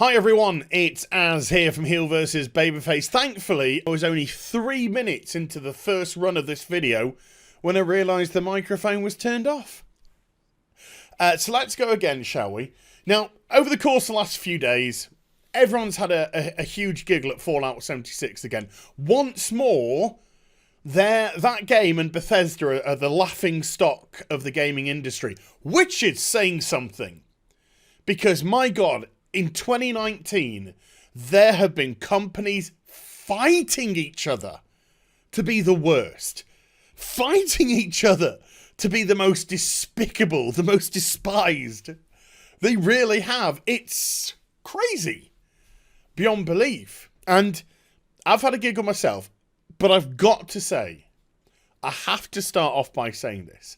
Hi everyone, it's Az here from HeelvsBabyface. Thankfully, I was only 3 minutes into the first run of this video when I realised the microphone was turned off. So let's go again, shall we? Now, over the course of the last few days, everyone's had a huge giggle at Fallout 76 again. Once more, that game and Bethesda are the laughing stock of the gaming industry, which is saying something. Because, my God, in 2019, there have been companies fighting each other to be the worst. Fighting each other to be the most despicable, the most despised. They really have. It's crazy. Beyond belief. And I've had a giggle myself, but I've got to say, I have to start off by saying this.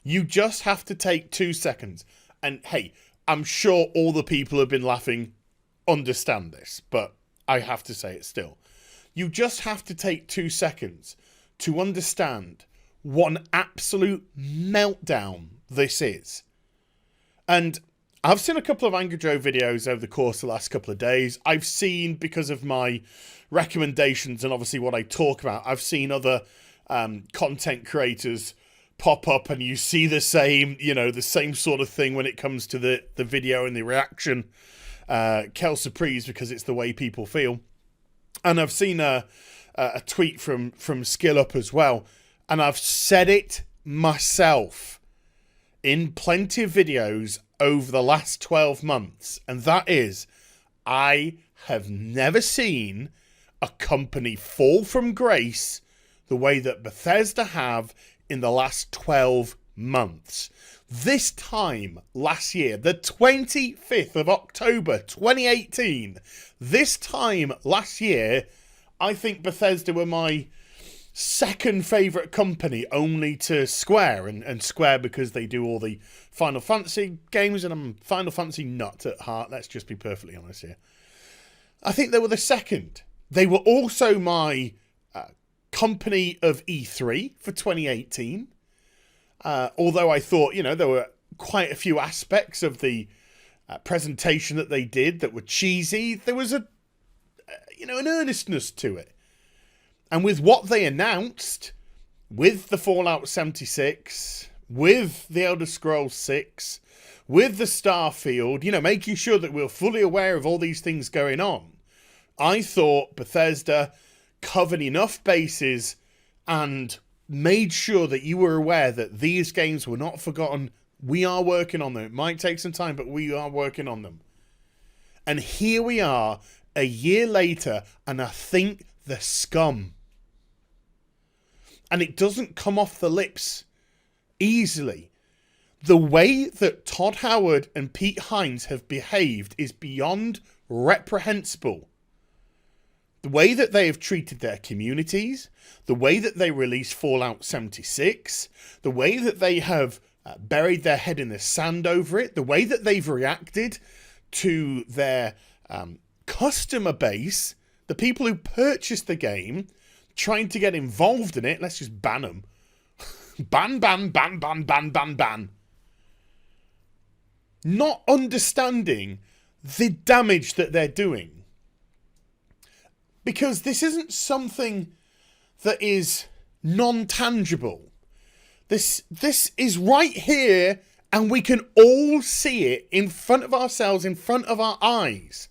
You just have to take 2 seconds. And hey, I'm sure all the people who have been laughing understand this, but I have to say it still. You just have to take 2 seconds to understand what an absolute meltdown this is. And I've seen a couple of Angry Joe videos over the course of the last couple of days. I've seen, because of my recommendations and obviously what I talk about, I've seen other content creators pop up, and you see the same, the same sort of thing when it comes to the video and the reaction. Kel Surprise, because it's the way people feel. And I've seen a tweet from Skill Up as well. And I've said it myself in plenty of videos over the last 12 months. And that is, I have never seen a company fall from grace the way that Bethesda have in the last 12 months. This time last year, the 25th of October 2018, this time last year, I think Bethesda were my second favourite company, only to Square, and Square because they do all the Final Fantasy games, and I'm a Final Fantasy nut at heart, let's just be perfectly honest here. I think they were the second. They were also my company of E3 for 2018. Although I thought, there were quite a few aspects of the presentation that they did that were cheesy. There was an earnestness to it. And with what they announced, with the Fallout 76, with the Elder Scrolls 6, with the Starfield, making sure that we're fully aware of all these things going on, I thought Bethesda covered enough bases and made sure that you were aware that these games were not forgotten. We are working on them. It might take some time, but we are working on them. And here we are a year later, and I think the scum. And it doesn't come off the lips easily. The way that Todd Howard and Pete Hines have behaved is beyond reprehensible. The way that they have treated their communities, the way that they released Fallout 76, the way that they have buried their head in the sand over it, the way that they've reacted to their customer base, the people who purchased the game, trying to get involved in it. Let's just ban them. Ban. Not understanding the damage that they're doing. Because this isn't something that is non-tangible. This is right here, and we can all see it in front of ourselves, in front of our eyes.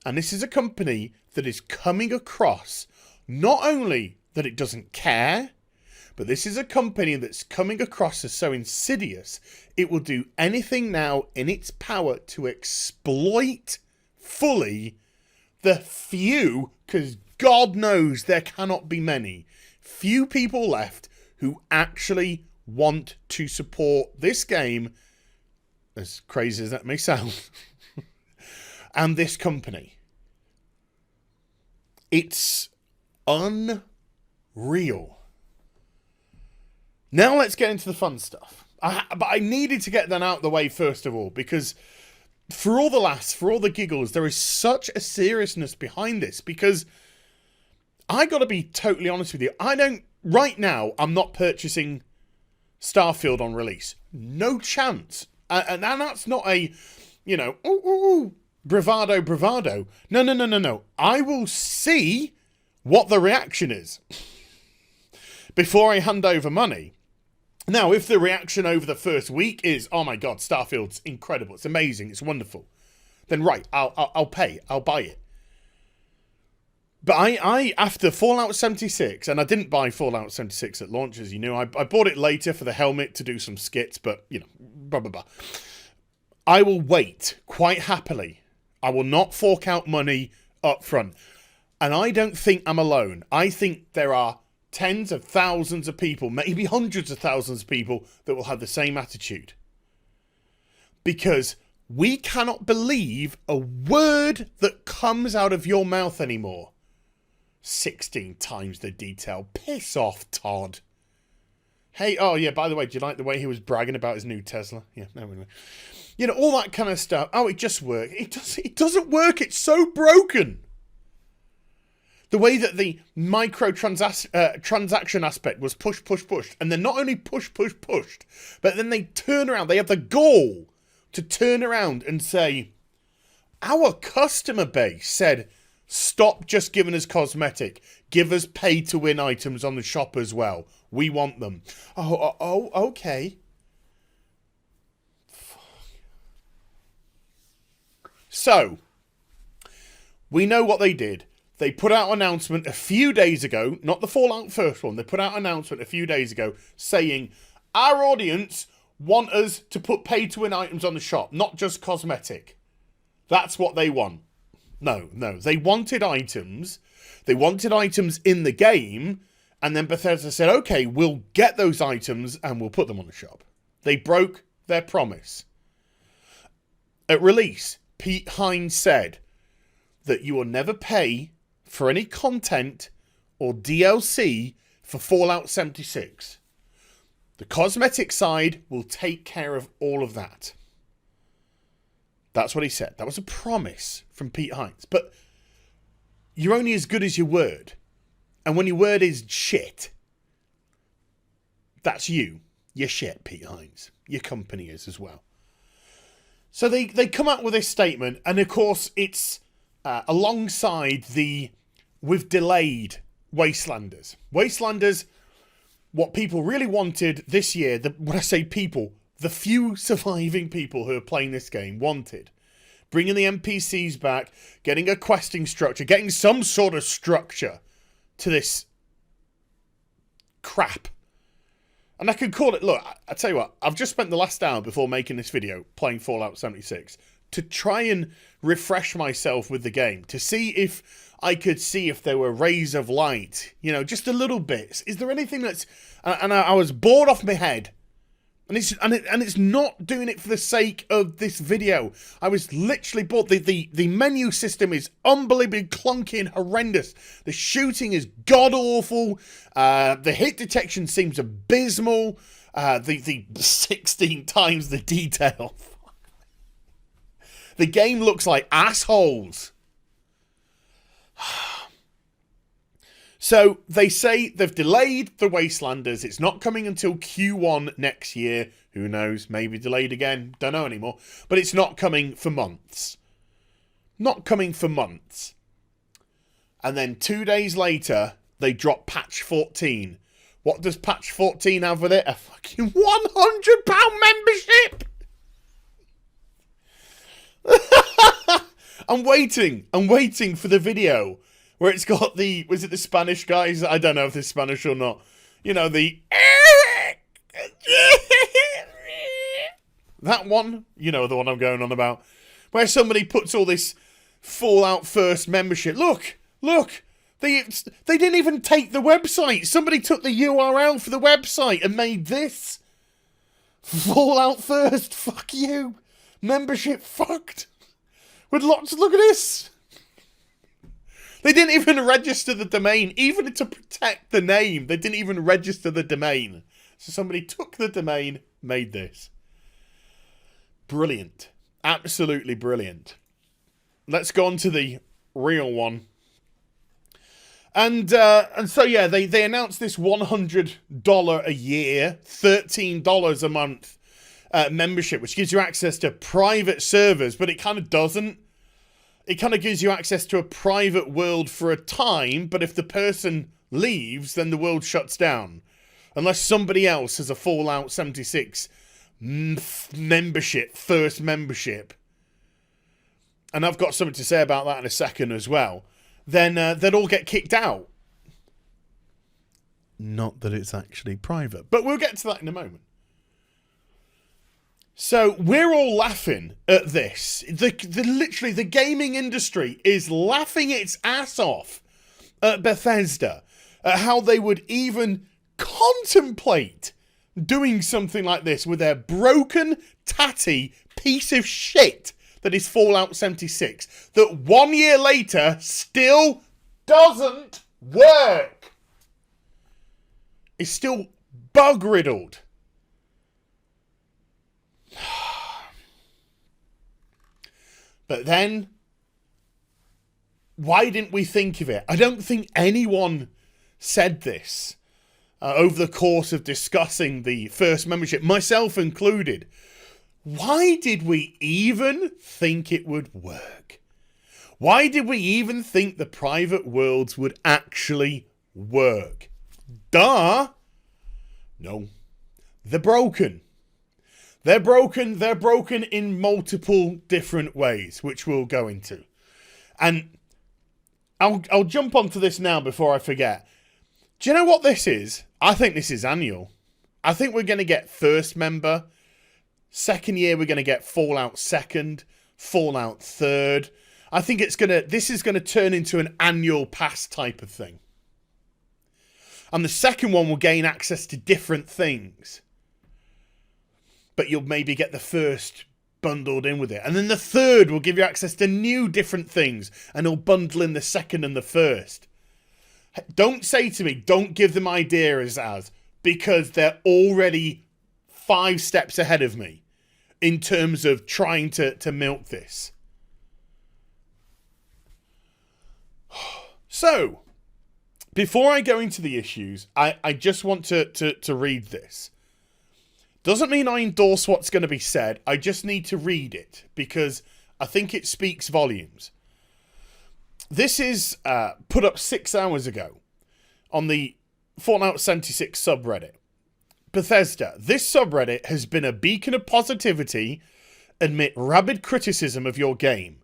And this is a company that is coming across, not only that it doesn't care, but this is a company that's coming across as so insidious, it will do anything now in its power to exploit fully the few, because God knows there cannot be many, few people left who actually want to support this game, as crazy as that may sound, and this company. It's unreal. Now let's get into the fun stuff. But I needed to get that out of the way first of all, because for all the laughs, for all the giggles, there is such a seriousness behind this, because I got to be totally honest with you. Right now, I'm not purchasing Starfield on release. No chance. And that's not a, bravado, bravado. No, no, no, no, no. I will see what the reaction is before I hand over money. Now, if the reaction over the first week is, oh my God, Starfield's incredible, it's amazing, it's wonderful, then right, I'll pay, I'll buy it. But I after Fallout 76, and I didn't buy Fallout 76 at launch, as you knew. I bought it later for the helmet to do some skits, but, you know, blah, blah, blah. I will wait quite happily. I will not fork out money up front. And I don't think I'm alone. I think there are tens of thousands of people, maybe hundreds of thousands of people that will have the same attitude. Because we cannot believe a word that comes out of your mouth anymore. 16 times the detail. Piss off, Todd. Hey, oh yeah, by the way, do you like the way he was bragging about his new Tesla? Yeah, no, anyway. You know, all that kind of stuff. Oh, it just works. It doesn't work. It's so broken. The way that the transaction aspect was pushed, and then not only pushed, but then they turn around. They have the gall to turn around and say, our customer base said, stop just giving us cosmetic. Give us pay-to-win items on the shop as well. We want them. Oh, okay. Fuck. So, we know what they did. They put out an announcement a few days ago, not the Fallout first one. They put out an announcement a few days ago saying, our audience want us to put pay-to-win items on the shop, not just cosmetic. That's what they want. No. They wanted items. They wanted items in the game. And then Bethesda said, okay, we'll get those items and we'll put them on the shop. They broke their promise. At release, Pete Hines said that you will never pay for any content or DLC for Fallout 76. The cosmetic side will take care of all of that. That's what he said. That was a promise from Pete Hines. But you're only as good as your word. And when your word is shit, that's you. You're shit, Pete Hines. Your company is as well. So they come out with this statement. And of course, it's alongside the we've delayed Wastelanders. Wastelanders, what people really wanted this year, when I say people, the few surviving people who are playing this game wanted. Bringing the NPCs back, getting a questing structure, getting some sort of structure to this crap. And I could call it, look, I tell you what, I've just spent the last hour before making this video playing Fallout 76 to try and refresh myself with the game, to see if I could see if there were rays of light, you know, just a little bit. Is there anything that's... And I was bored off my head. And it's not doing it for the sake of this video. I was literally bored. The menu system is unbelievably clunky and horrendous. The shooting is god-awful. The hit detection seems abysmal. The 16 times the detail. The game looks like assholes. So they say they've delayed the Wastelanders. It's not coming until Q1 next year. Who knows? Maybe delayed again. Don't know anymore. But it's not coming for months. Not coming for months. And then 2 days later, they drop patch 14. What does patch 14 have with it? A fucking £100 membership! I'm waiting for the video where it's got the, was it the Spanish guys? I don't know if they're Spanish or not. You know, the... That one, you know the one I'm going on about. Where somebody puts all this Fallout First membership. Look, they didn't even take the website. Somebody took the URL for the website and made this. Fallout First, fuck you. Membership fucked. With lots, look at this. They didn't even register the domain, even to protect the name. They didn't even register the domain. So somebody took the domain, made this. Brilliant. Absolutely brilliant. Let's go on to the real one. And so, yeah, they announced this $100 a year, $13 a month membership, which gives you access to private servers, but it kind of doesn't. it kind of gives you access to a private world for a time, but if the person leaves, then the world shuts down. Unless somebody else has a Fallout 76 membership, first membership, and I've got something to say about that in a second as well, then they'd all get kicked out. Not that it's actually private, but we'll get to that in a moment. So we're all laughing at this. Literally, the gaming industry is laughing its ass off at Bethesda, at how they would even contemplate doing something like this with their broken, tatty piece of shit that is Fallout 76, that 1 year later still doesn't work. It's still bug-riddled. But then, why didn't we think of it? I don't think anyone said this over the course of discussing the first membership, myself included. Why did we even think it would work? Why did we even think the private worlds would actually work? Duh! No. They're broken. They're broken. They're broken in multiple different ways, which we'll go into. And I'll jump onto this now before I forget. Do you know what this is? I think this is annual. I think we're going to get first member. Second year, we're going to get Fallout 2nd, Fallout 3rd. I think this is going to turn into an annual pass type of thing. And the second one will gain access to different things. But you'll maybe get the first bundled in with it. And then the third will give you access to new different things. And it'll bundle in the second and the first. Don't say to me, don't give them ideas because they're already 5 steps ahead of me in terms of trying to milk this. So, before I go into the issues, I just want to read this. Doesn't mean I endorse what's going to be said. I just need to read it because I think it speaks volumes. This is put up 6 hours ago on the Fallout 76 subreddit. Bethesda, this subreddit has been a beacon of positivity amid rabid criticism of your game.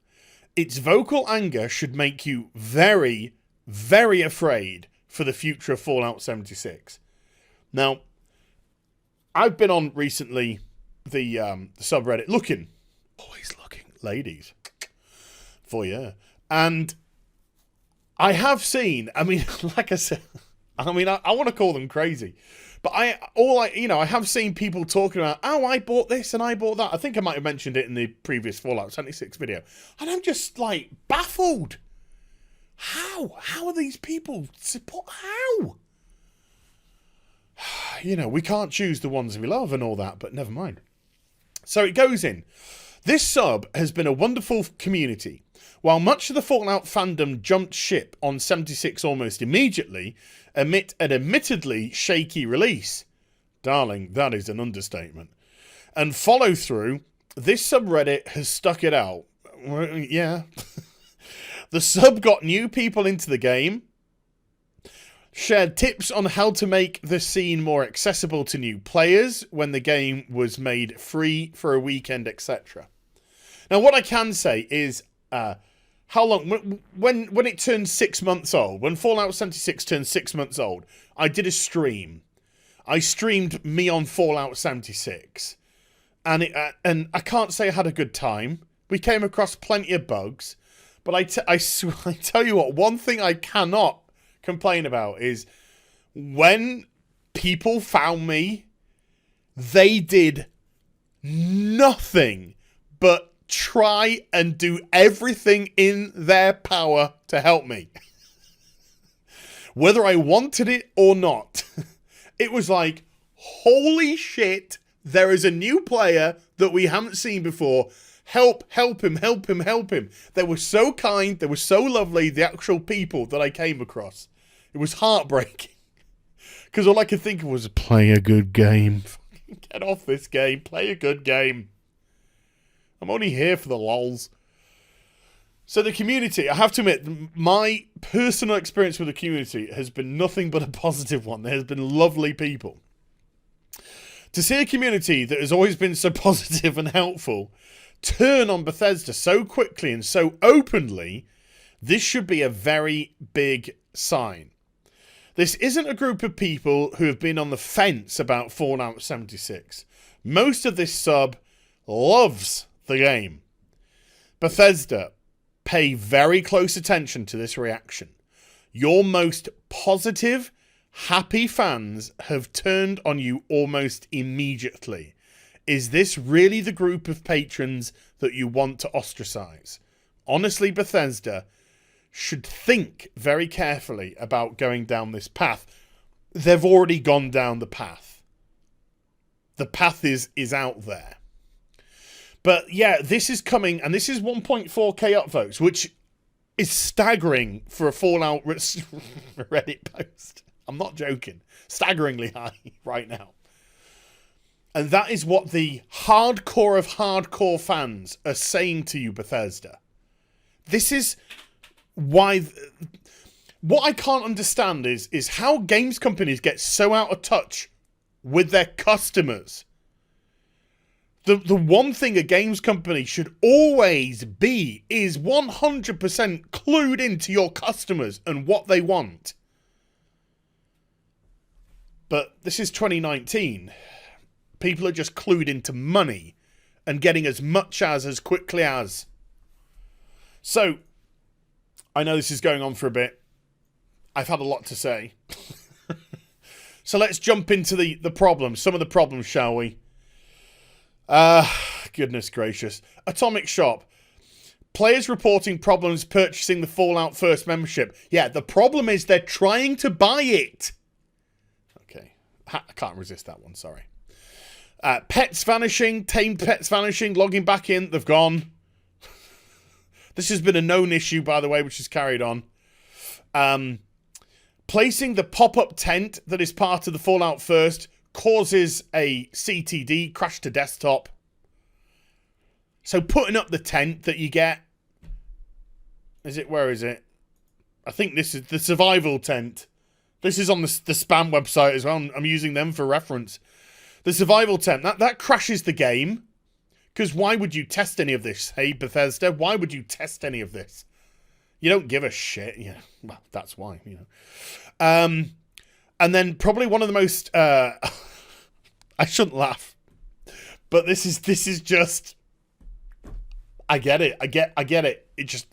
Its vocal anger should make you very, very afraid for the future of Fallout 76. Now, I've been on recently the subreddit always looking, ladies, for you, and I have seen, like I said, I want to call them crazy, but I have seen people talking about, oh, I bought this and I bought that. I think I might have mentioned it in the previous Fallout 76 video, and I'm just like baffled. How are these people support? How? We can't choose the ones we love and all that, but never mind. So it goes in. This sub has been a wonderful community. While much of the Fallout fandom jumped ship on 76 almost immediately, amid an admittedly shaky release. Darling, that is an understatement. And follow through, this subreddit has stuck it out. Yeah. The sub got new people into the game, shared tips on how to make the scene more accessible to new players when the game was made free for a weekend, etc. Now, what I can say is, how long, when it turned 6 months old, when Fallout 76 turned 6 months old, I did a stream. I streamed me on Fallout 76. And I can't say I had a good time. We came across plenty of bugs. But I tell you what, one thing I cannot complain about is when people found me, they did nothing but try and do everything in their power to help me. Whether I wanted it or not. It was like, holy shit, there is a new player that we haven't seen before. Help him. They were so kind, they were so lovely, the actual people that I came across. It was heartbreaking. Because all I could think of was, play a good game. Get off this game, play a good game. I'm only here for the lols. So the community, I have to admit, my personal experience with the community has been nothing but a positive one. There has been lovely people. To see a community that has always been so positive and helpful turn on Bethesda so quickly and so openly, this should be a very big sign. This isn't a group of people who have been on the fence about Fallout 76. Most of this sub loves the game. Bethesda, pay very close attention to this reaction. Your most positive, happy fans have turned on you almost immediately. Is this really the group of patrons that you want to ostracize? Honestly, Bethesda should think very carefully about going down this path. They've already gone down the path. The path is out there. But yeah, this is coming, and this is 1.4k upvotes, which is staggering for a Fallout Reddit post. I'm not joking. Staggeringly high right now. And that is what the hardcore of hardcore fans are saying to you, Bethesda. This is why... What I can't understand is how games companies get so out of touch with their customers. The one thing a games company should always be is 100% clued into your customers and what they want. But this is 2019. People are just clued into money and getting as much as quickly as. So, I know this is going on for a bit. I've had a lot to say. So let's jump into the problems. Some of the problems, shall we? Goodness gracious. Atomic Shop. Players reporting problems purchasing the Fallout First membership. Yeah, the problem is they're trying to buy it. Okay. I can't resist that one, sorry. Pets vanishing. Tamed pets vanishing. Logging back in. They've gone. This has been a known issue, by the way, which is carried on. Placing the pop-up tent that is part of the Fallout First causes a CTD, crash to desktop. So putting up the tent that you get... Where is it? I think this is the survival tent. This is on the spam website as well. I'm using them for reference. The survival tent, that crashes the game. Because why would you test any of this? Hey, Bethesda, why would you test any of this? You don't give a shit. Yeah, well, that's why, you know. And then probably one of the most... I shouldn't laugh. But this is just... I get it. I get it.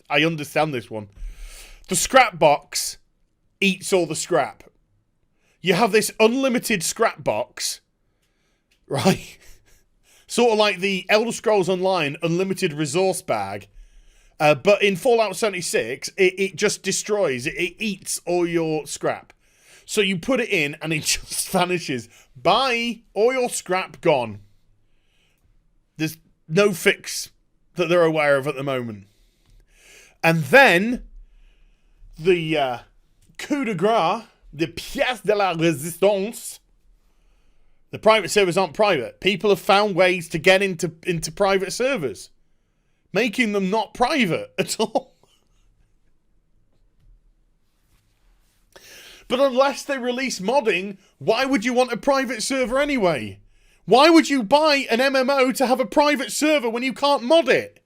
I understand this one. The scrap box eats all the scrap. You have this unlimited scrap box, right? Sort of like the Elder Scrolls Online unlimited resource bag. But in Fallout 76, it just destroys. It eats all your scrap. So you put it in and it just vanishes. Bye. All your scrap gone. There's no fix that they're aware of at the moment. And then the coup de grace, the pièce de la résistance. The private servers aren't private. People have found ways to get into private servers, making them not private at all. But unless they release modding, why would you want a private server anyway? Why would you buy an MMO to have a private server when you can't mod it?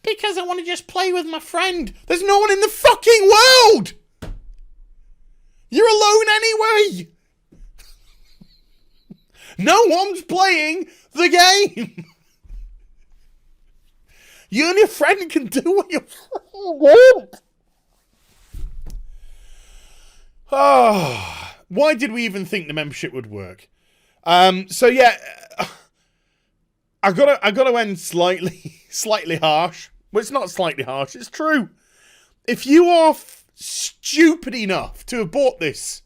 Because I want to just play with my friend. There's no one in the fucking world! You're alone anyway! No one's playing the game! You and your friend can do what you want! Oh, why did we even think the membership would work? So yeah, I gotta end slightly harsh. Well, it's not slightly harsh. It's true. If you are stupid enough to have bought this,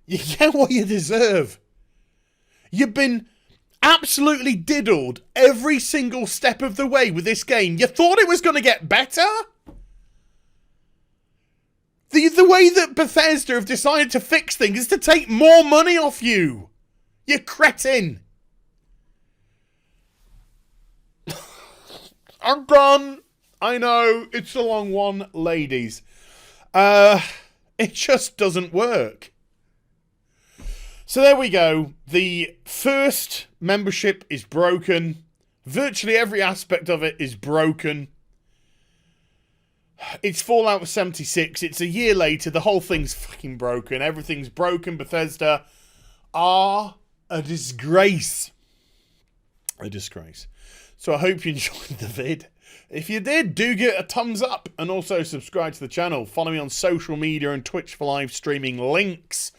you get what you deserve. You've been absolutely diddled every single step of the way with this game. You thought it was going to get better? The way that Bethesda have decided to fix things is to take more money off you. You cretin. I'm done. I know, it's a long one, ladies. It just doesn't work. So there we go. The first membership is broken. Virtually every aspect of it is broken. It's Fallout 76. It's a year later. The whole thing's fucking broken. Everything's broken. Bethesda are a disgrace. A disgrace. So I hope you enjoyed the vid. If you did, do give it a thumbs up and also subscribe to the channel. Follow me on social media and Twitch for live streaming links.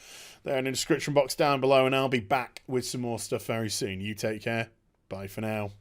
They're in the description box down below, and I'll be back with some more stuff very soon. You take care. Bye for now.